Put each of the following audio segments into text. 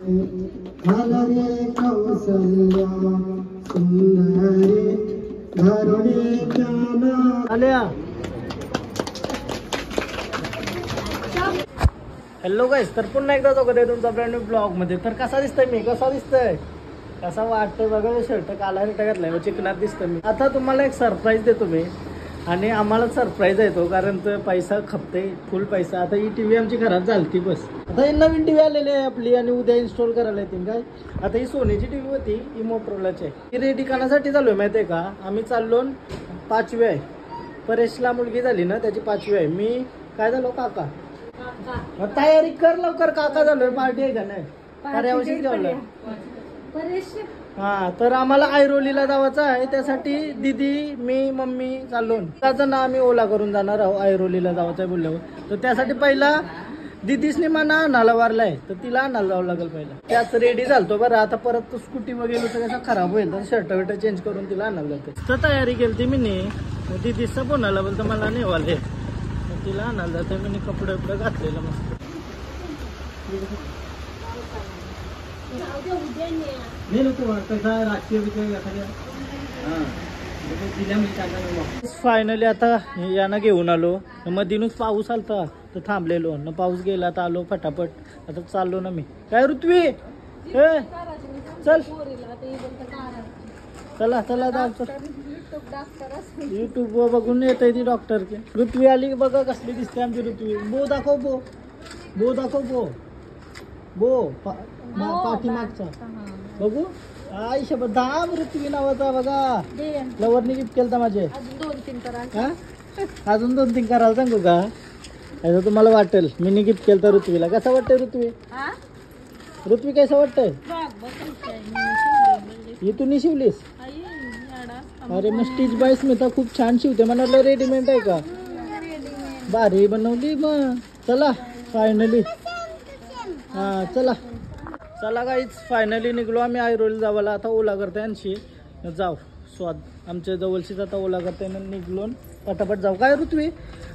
हरे कौसल्या सुंदरी धरणी आल्या. हॅलो गाईस, तर पुन्हा एकदा स्वागत आहे तुमचा ब्रँड न्यू ब्लॉग मध्ये. तर कसा दिसतोय मी, कसा वाटतंय बघा. शर्ट काला शर्ट घातलाय, चिकनात दिसतं मी. आता तुम्हाला एक सरप्राईज देतो मी, आणि आम्हाला सरप्राईज आहे तो, कारण तर पैसा खपते फुल पैसा. आता ही टीव्ही आमची खराब झालती बस. आता ही नवीन टीव्ही आलेली आहे आपली, आणि उद्या इन्स्टॉल करायला येतील काय. आता ही सोनीची टीव्ही होती, ही मोटरोलाची आहे. ही रेडी करण्यासाठी चालू आहे माहिती आहे का. आम्ही चाललो 5वी आहे. परेशला मुलगी झाली ना, त्याची 5वी आहे. मी काय झालो काका. तयारी कर लवकर, काका झालोय. पार्टी आहे का नाही, कार्यावशीच घेऊन. हा, तर आम्हाला ऐरोलीला जायचं आहे. त्यासाठी दीदी, मी, मम्मी चाललो. त्याचं ना आम्ही ओला करून जाणार आहोत. ऐरोलीला जायचं आहे बोलल्यावर. तर त्यासाठी पहिला दीदीसनी मना आणायला वारलाय, तर तिला आणायला जावं लागेल पहिला. त्याच रेडी झालतो बरं. आता परत स्कूटी वगैरे तर कसं खराब होईल, तर शर्ट वर्ट चेंज करून तिला आणायला जाते. तर तयारी केली ती मी. दीदीचं बोलायला बोलतं मला नेवाले, तिला आणायला जाते. मी कपडे वपडे घातलेलं मस्त. फायनली आता यांना घेऊन आलो. मधीनच पाऊस आलता तर थांबलेलो न, पाऊस गेला तर आलो फटाफट. आता चाललो ना मी. काय ऋत्वी, चल चला चला जाऊ. युट्यूब बघून येते ती डॉक्टर के. ऋत्वी आली बघा कसली दिसते आमची ऋत्वी. बो दाखव, बो दाखव, बो पाठीमागचा बघू. आयुष्य दाम ऋत्वी नावाचा बघा. लवरनी गिफ्ट केलता माझे. अजून 2-3 करायला सांगू का. असं तुम्हाला वाटेल. मी गिफ्ट केलता ऋत्वीला. कसं वाटतंय ऋत्वी कसं वाटतंय. इथून शिवलीस. अरे मग स्टिच बाय स्मिता खूप छान शिवते. म्हणाल रेडीमेड आहे का. भारी बनवली मग. चला फायनली. हा चला चला गाईच, फायनली निघलो आम्ही ऐरोली जावाला. आता ओला करते यांची जाऊ स्वाद आमच्या जवळचीच. आता ओला करते निघलो पटापट जाऊ. काय ऋत्वी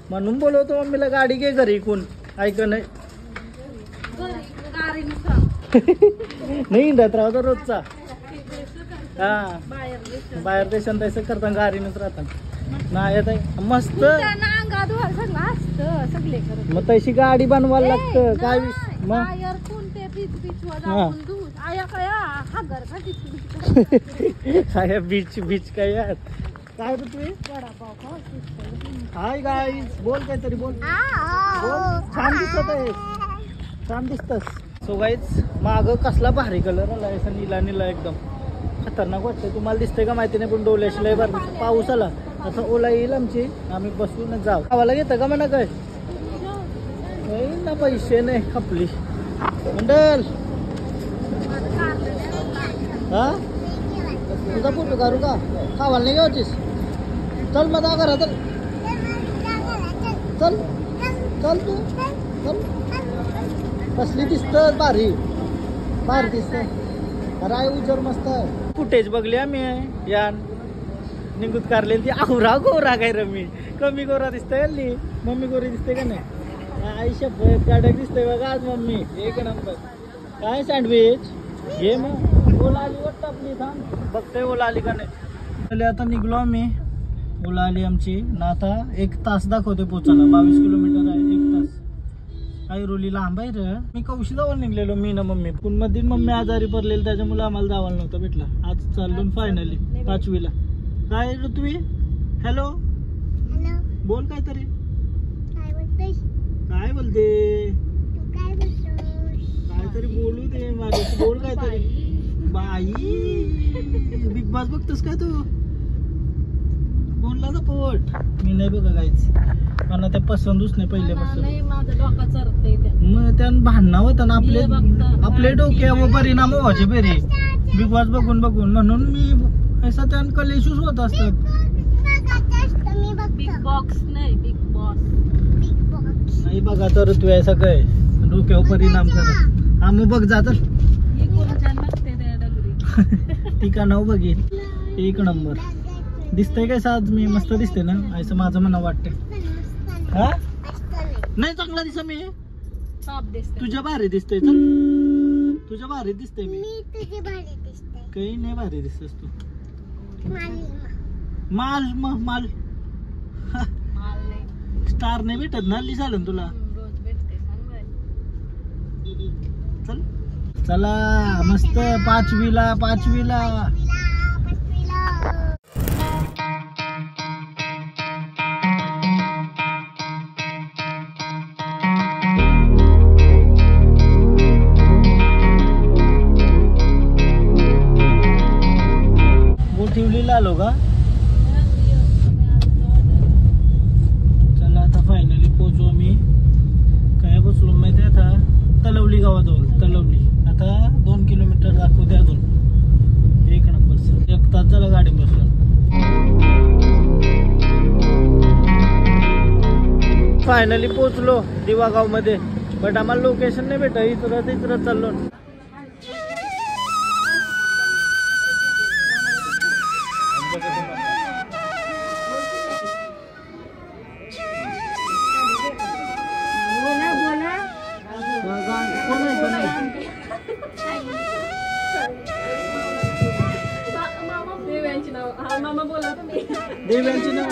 म्हणून बोलवतो मम्मीला, गाडी घे घरी कोण ऐक नाही. नाही इंडत राहतो रोजचा. हा बाहेर देशात तसं करता गाडीनच राहतात ना. येत आहे मस्त. मग तशी गाडी बनवायला लागतं काय मग. काय बीच काय यार. काय ऋत्वी. हाय गाईज, बोल काहीतरी बोल. छान दिसत आहे, छान दिसतस. सो गाईज माग कसला भारी कलर आला असा नीला नीला एकदम खतरनाक वाटतंय. तुम्हाला दिसतंय का माहिती नाही, पण डोल्याशी लय भर पाऊस आला. असं ओला येईल आमची, आम्ही बसून जाऊ. गावाला घेतं का म्हणा काय ना. पैसे नाही खपली मंडल. हा तुझा फोटो काढू का. खावायला नाही घ्यायचीस. चल मग जा करा. चल चल चल तू चल. कसली दिसत भारी भारी दिसत. राय उजर मस्त आहे. फुटेज बघली आम्ही यान निघूत कारले. ती आवरा गोरा काय रमी कमी गोरा दिसतंय हल्ली. मम्मी गोरी दिसते का नाही. आयुष्य कडक दिसतंय बघा आज मम्मी. एक नंबर. काय सँडविच घे मग. ओला आली वाटतं आपली. थांब बघतोय ओला आली का नाही. आता निघलो आम्ही. ओला आली आमची ना. आता 1 तास दाखवते पोचायला. 22 किलोमीटर आहे. 1 तास. ऐरोली लांब आहे रे. मी कौशी जाऊन निघलेलो मी ना मम्मी. पण मध्ये मम्मी आजारी पडलेली, त्याच्यामुळे आम्हाला जावायला नव्हतं भेटला. आज चाललो फायनली 5वीला. काय ऋत्वी. हॅलो बोल काहीतरी. काय बोलते. काहीतरी बोलू दे माझे. बोल काहीतरी. बाई बिग बॉस बघतोस काय तू. बोलला ना पोट. मी नाही बघा काहीच. मला त्या पसंतच नाही पहिल्यापासून. मग त्या भांडणं होतं ना आपले डोक्यावर परिणाम व्हायचे बेरे बिग बॉस बघून बघून. म्हणून मी असं त्या कलेशूच होत असतात. बिग बॉक्स नाही, बिग बॉस. नाही बघा तर तू असं काय डोक्यावर परिणाम करत. हा मग बघ जा तर. टीका नाव बघेल. 1 नंबर दिसतंय काय आज मी. मस्त दिसते ना असं माझं मना वाटतंय. हा नाही चांगला दिसा मी. तुझ्या भारी दिसतंय. चल तुझ्या भारी दिसते मी तुझी भारी दिसते. काही नाही भारी दिसतेस तू. माल माल माल स्टार नाही भेटत ना हल्ली झालं तुला. रोज भेटते सांग बाई. चल चला मस्त पाचवीला. पाचवीला. गोठिवलीला आलो का. चला आता फायनली पोहोचू आम्ही. काय बसलो माहिती आहे आता तलवली गावाजवळ. तलवली आता 2 किलोमीटर दाखवू द्या अजून. एक नंबर सर. 1 तास झाला गाडी बसलो. फायनली पोहोचलो दिवागाव मध्ये. बट आम्हाला लोकेशन नाही भेटत. इतर चाललो. मामा बोला तुम्ही. देव्यांची नाव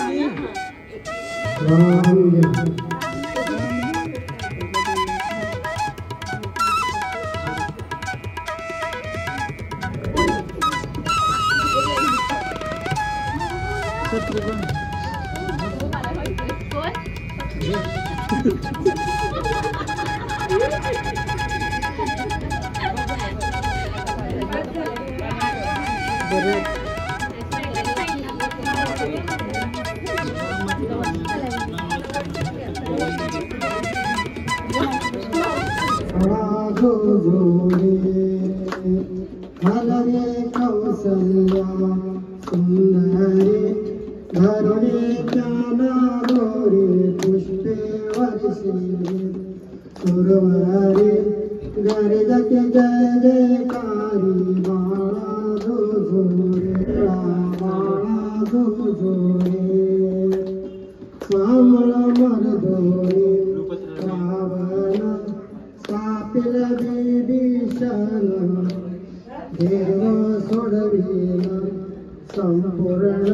कौसल्या सुंदरी धरुणी ज्ञानागोरी पुष्पे वर्षी सुरवारी गर्जते जय जयकारी बाळा झुझुरे बाळा झुझुरे स्वामळ मरदोरी रावण सापिल विभीषण देव सोडविल संपूर्ण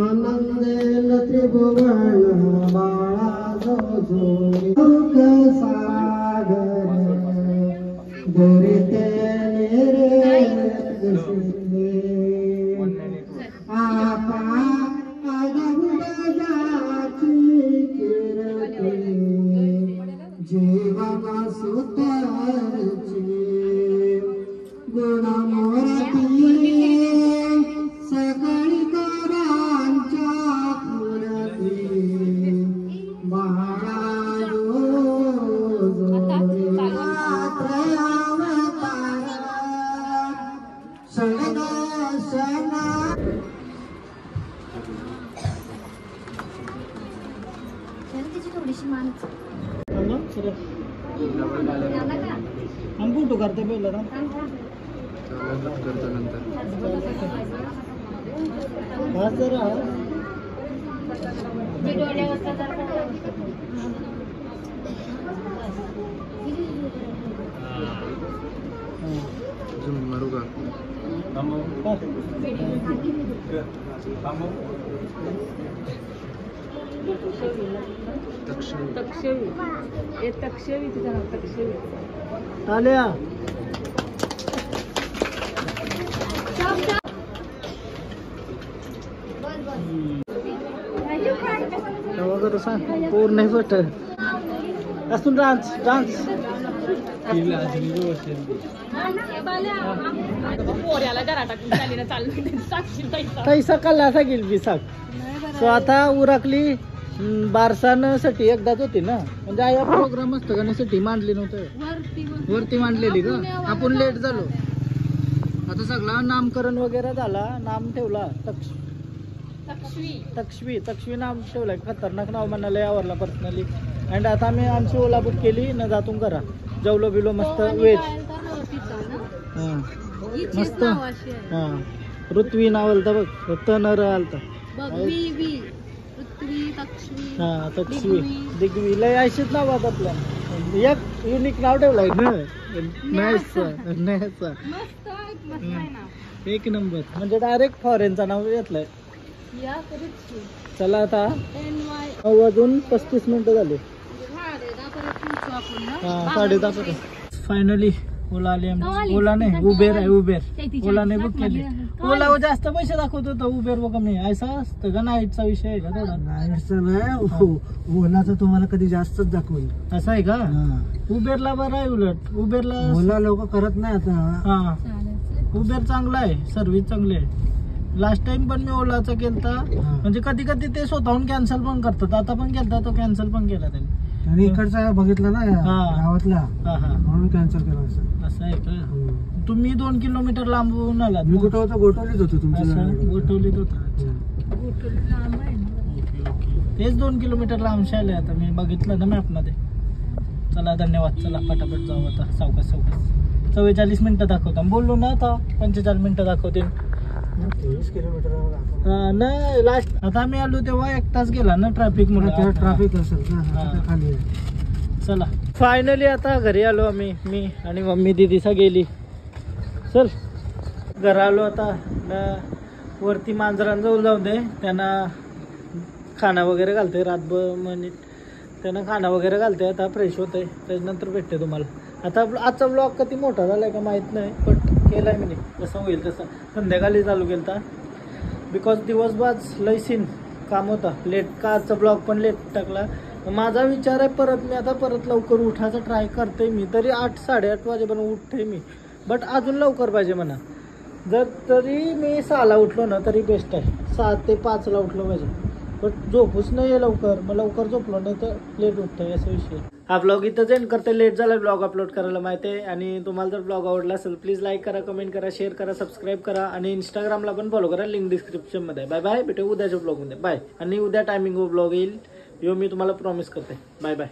आनंदेन त्रिभुवन बाळा झुझुरे दुःख सागर दुरिते निरे आपा अगंगाची किरती जीवन सुतारची गुण मोरती सगळी करांच्या पुरती बाळा थोडीशी माणसं हम फोटो करते पहिला ना. बस जरा मारू का तक्षवी. हे तक्षवी तिचं नाव तक्षवी. आल्या वगैरे सांग पूर्ण नाही फट असून डान्स डान्स पैसा कल्ला सांगेल मी सांग. सो आता उरकली बारसांसाठी एकदाच होती ना. म्हणजे आया प्रोग्राम असतं करण्यासाठी मांडली नव्हतं. वरती मांडलेली का. आपण लेट झालो. आता सगळा नामकरण वगैरे झाला. नाम ठेवला तक्ष्वी नाम ठेवलं. खतरनाक नाव म्हणाले आवडला पर्सनली. अँड आता आम्ही आमची ओला बुक केली न जातून करा. जेवलो बिलो मस्त वेज. मस्त. हा पृथ्वी नाव आलता बघ. तनर आलता. हा तक्ष्वी दिग्वी लय अशीच नाव आपल्या. एक युनिक नाव ठेवलंय ना. मस्त आहे ना. एक नंबर म्हणजे डायरेक्ट फॉरेनचा नाव घेतलंय. या परत चला आता NY 9 वाजून 35 मिनिटं झाली. आपण ना. हा 10:30 फायनली ओला आली आमची. ओला नाही उबेर आहे उबेर. ओलाने बुक केली. ओला जास्त पैसे दाखवत होतं उबेर व कमी. ऐसा असतं का नाईटचा विषय आहे का थोडा? नाईटचं नाही ओलाचं तुम्हाला कधी जास्तच दाखवलं. असं आहे का? उबेरला बरं आहे उलट. उबेरला ओला लोक करत नाही आता. हा उबेर चांगला आहे सर्व्हिस चांगली आहे. लास्ट टाइम पण मी ओलाचा केलता म्हणजे कधी कधी ते स्वतःहून कॅन्सल पण करतात. आता पण केलता तो कॅन्सल पण केला त्यांनी. आणि इकडचा बघितला ना गावातला हा हा म्हणून कॅन्सल केला असं. असं आहे का? तुम्ही 2 किलोमीटर लांबून आलात मी ना? कुठं होतो गोठवलीत होतो तुमच्या असं गोठवलीत होता. गोटोली लांब आहे ना. ओके ओके तेच 2 किलोमीटर लांब आले आता मी बघितलं ना मॅप मध्ये. चला धन्यवाद. चला पटापट जाऊ आता सावकाश सावकाश. 44 मिनिटं दाखवता बोललो ना आता 45 मिनिटं दाखवतील. 23 किलोमीटर नाही लास्ट आता आम्ही आलो तेव्हा 1 तास गेला ना ट्रॅफिक मुळे. ट्रॅफिक असेल का? हा. खाली आहे. चला फायनली आता घरी आलो आम्ही. मी आणि मम्मी दिदीसा गेली. चल घर आलो आता. वरती मांजरांजवळ जाऊन दे त्यांना खाना वगैरे घालते रातभर म्हणजे त्यांना खाना वगैरे घालते. आता फ्रेश होते त्याच्यानंतर भेटते तुम्हाला. आता आजचा ब्लॉग कधी मोठा झालाय का माहित नाही बट केलाय मी जसं होईल तसं. संध्याकाळी चालू केलता बिकॉज दिवसभर लय सीन काम होता. लेट का आजचा ब्लॉग पण लेट टाकला. माझा विचार आहे परत मी आता परत लवकर उठायचा ट्राय करते. मी तरी 8-8:30 वाजेपर्यंत उठते मी बट अजून लवकर पाहिजे म्हणा. जर तरी मी 6ला उठलो ना तरी बेस्ट आहे. 7 ते 5ला उठलो पाहिजे बट झोपूच नाही आहे लवकर. मग लवकर झोपलो नाही तर लेट उठतंय असा विषय. हा ब्लॉग इथंच एंड करते. लेट झाला ब्लॉग अपलोड करायला माहिती आहे. आणि तुम्हाला जर ब्लॉग आवडला असेल प्लीज लाईक करा, कमेंट करा, शेअर करा, सबस्क्राईब करा आणि इंस्टाग्रामला पण फॉलो करा. लिंक डिस्क्रिप्शनमध्ये. Bye bye. भेटू उद्याच्या ब्लॉगमध्ये. बाय. आणि उद्या टायमिंग ब्लॉग येईल यो मी तुम्हाला प्रॉमिस करते. Bye bye.